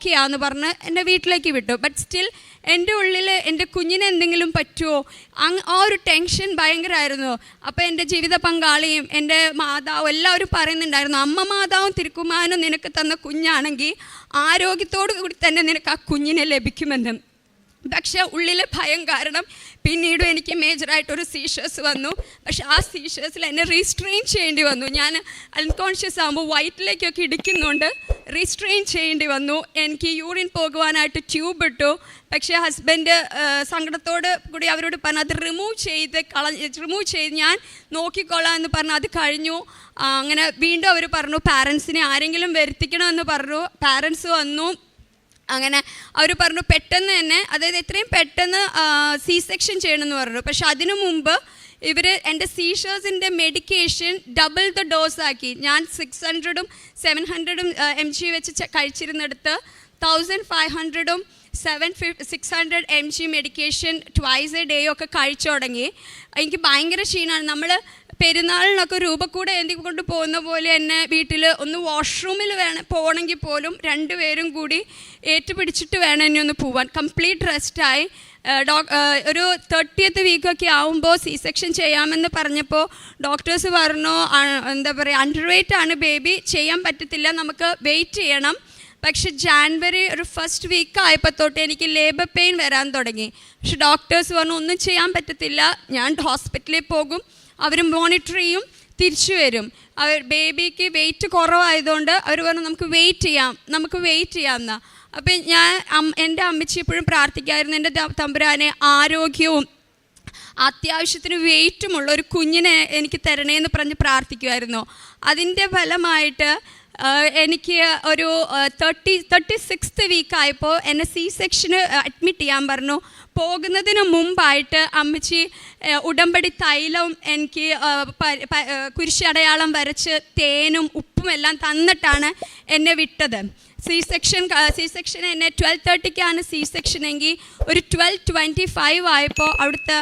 Okay ആണെന്ന് പറഞ്ഞ് എന്നെ വീട്ടിലേക്ക് വിട്ടു. ബട്ട് സ്റ്റിൽ എൻ്റെ ഉള്ളിൽ എൻ്റെ കുഞ്ഞിന് എന്തെങ്കിലും പറ്റുമോ ആ ഒരു ടെൻഷൻ ഭയങ്കരമായിരുന്നു. അപ്പോൾ എൻ്റെ ജീവിത പങ്കാളിയും എൻ്റെ മാതാവും എല്ലാവരും പറയുന്നുണ്ടായിരുന്നു, അമ്മ മാതാവും തിരുക്കുമാരനും നിനക്ക് തന്ന കുഞ്ഞാണെങ്കിൽ ആരോഗ്യത്തോടു കൂടി തന്നെ നിനക്ക് ആ കുഞ്ഞിനെ ലഭിക്കുമെന്ന്. പക്ഷേ ഉള്ളിൽ ഭയം കാരണം പിന്നീടും എനിക്ക് മേജറായിട്ടൊരു സീഷേഴ്സ് വന്നു. പക്ഷെ ആ സീഷേഴ്സിൽ എന്നെ റീസ്ട്രെയിൻ ചെയ്യേണ്ടി വന്നു. ഞാൻ അൺകോൺഷ്യസ് ആകുമ്പോൾ വയറ്റിലേക്കൊക്കെ ഇടിക്കുന്നുണ്ട്, റീസ്ട്രെയിൻ ചെയ്യേണ്ടി വന്നു. എനിക്ക് യൂറിൻ പോകുവാനായിട്ട് ട്യൂബ് ഇട്ടു. പക്ഷേ ഹസ്ബൻഡ് സങ്കടത്തോട് കൂടി അവരോട് പറഞ്ഞു അത് റിമൂവ് ചെയ്ത് ഞാൻ നോക്കിക്കൊള്ളാം എന്ന് പറഞ്ഞു. അത് കഴിഞ്ഞു. അങ്ങനെ വീണ്ടും അവർ പറഞ്ഞു പാരൻസിനെ ആരെങ്കിലും വരുത്തിക്കണമെന്ന് പറഞ്ഞു. പാരൻസ് വന്നു. അങ്ങനെ അവർ പറഞ്ഞു പെട്ടെന്ന് തന്നെ, അതായത് എത്രയും പെട്ടെന്ന് സി സെക്ഷൻ ചെയ്യണമെന്ന് പറഞ്ഞു. പക്ഷെ അതിനു മുമ്പ് ഇവർ എൻ്റെ സീഷേഴ്സിൻ്റെ മെഡിക്കേഷൻ ഡബിൾ ദ ഡോസ് ആക്കി. ഞാൻ 600 700 mg വെച്ച് കഴിച്ചിരുന്നെടുത്ത് 1500 600 mg medication twice A day ഒക്കെ കഴിച്ചു തുടങ്ങി. എനിക്ക് ഭയങ്കര ക്ഷീണമാണ്. നമ്മൾ പെരുന്നാളിനൊക്കെ രൂപക്കൂടെ എന്തിക്കൊണ്ട് പോകുന്ന പോലെ തന്നെ വീട്ടിൽ ഒന്ന് വാഷ്റൂമിൽ പോകണമെങ്കിൽ പോലും രണ്ടുപേരും കൂടി ഏറ്റുപിടിച്ചിട്ട് വേണം എന്നെ ഒന്ന് പോവാൻ. കംപ്ലീറ്റ് റെസ്റ്റായി. ഒരു 30th വീക്കൊക്കെ ആവുമ്പോൾ സി സെക്ഷൻ ചെയ്യാമെന്ന് പറഞ്ഞപ്പോൾ ഡോക്ടേഴ്സ് പറഞ്ഞു എന്താ പറയുക, അണ്ടർ വെയ്റ്റ് ആണ് ബേബി, ചെയ്യാൻ പറ്റത്തില്ല, നമുക്ക് വെയിറ്റ് ചെയ്യണം. പക്ഷെ ജാനുവരി ഒരു 1st വീക്ക് ആയപ്പോൾ തൊട്ട് എനിക്ക് ലേബർ പെയിൻ വരാൻ തുടങ്ങി. പക്ഷെ ഡോക്ടേഴ്സ് പറഞ്ഞു ഒന്നും ചെയ്യാൻ പറ്റത്തില്ല, ഞാൻ ഹോസ്പിറ്റലിൽ പോകും, അവർ മോണിറ്റർ ചെയ്യും, തിരിച്ചു വരും. അവർ ബേബിക്ക് വെയിറ്റ് കുറവായതുകൊണ്ട് അവർ പറഞ്ഞു നമുക്ക് വെയിറ്റ് ചെയ്യാമെന്ന്. അപ്പം ഞാൻ എൻ്റെ അമ്മച്ചി എപ്പോഴും പ്രാർത്ഥിക്കായിരുന്നു, എൻ്റെ തമ്പുരാനെ ആരോഗ്യവും അത്യാവശ്യത്തിന് വെയിറ്റുമുള്ള ഒരു കുഞ്ഞിനെ എനിക്ക് തരണേന്ന് പറഞ്ഞ് പ്രാർത്ഥിക്കുമായിരുന്നു. അതിൻ്റെ ഫലമായിട്ട് എനിക്ക് ഒരു 36th വീക്കായപ്പോൾ എന്നെ സി സെക്ഷന് അഡ്മിറ്റ് ചെയ്യാൻ പറഞ്ഞു. പോകുന്നതിന് മുമ്പായിട്ട് അമ്മച്ചി ഉടമ്പടി തൈലം എനിക്ക് കുരിശടയാളം വരച്ച് തേനും ഉപ്പും എല്ലാം തന്നിട്ടാണ് എന്നെ വിട്ടത്. സി സെക്ഷൻ എന്നെ 12:30 സി സെക്ഷൻ എങ്കിൽ ഒരു 12:25 ആയപ്പോൾ അവിടുത്തെ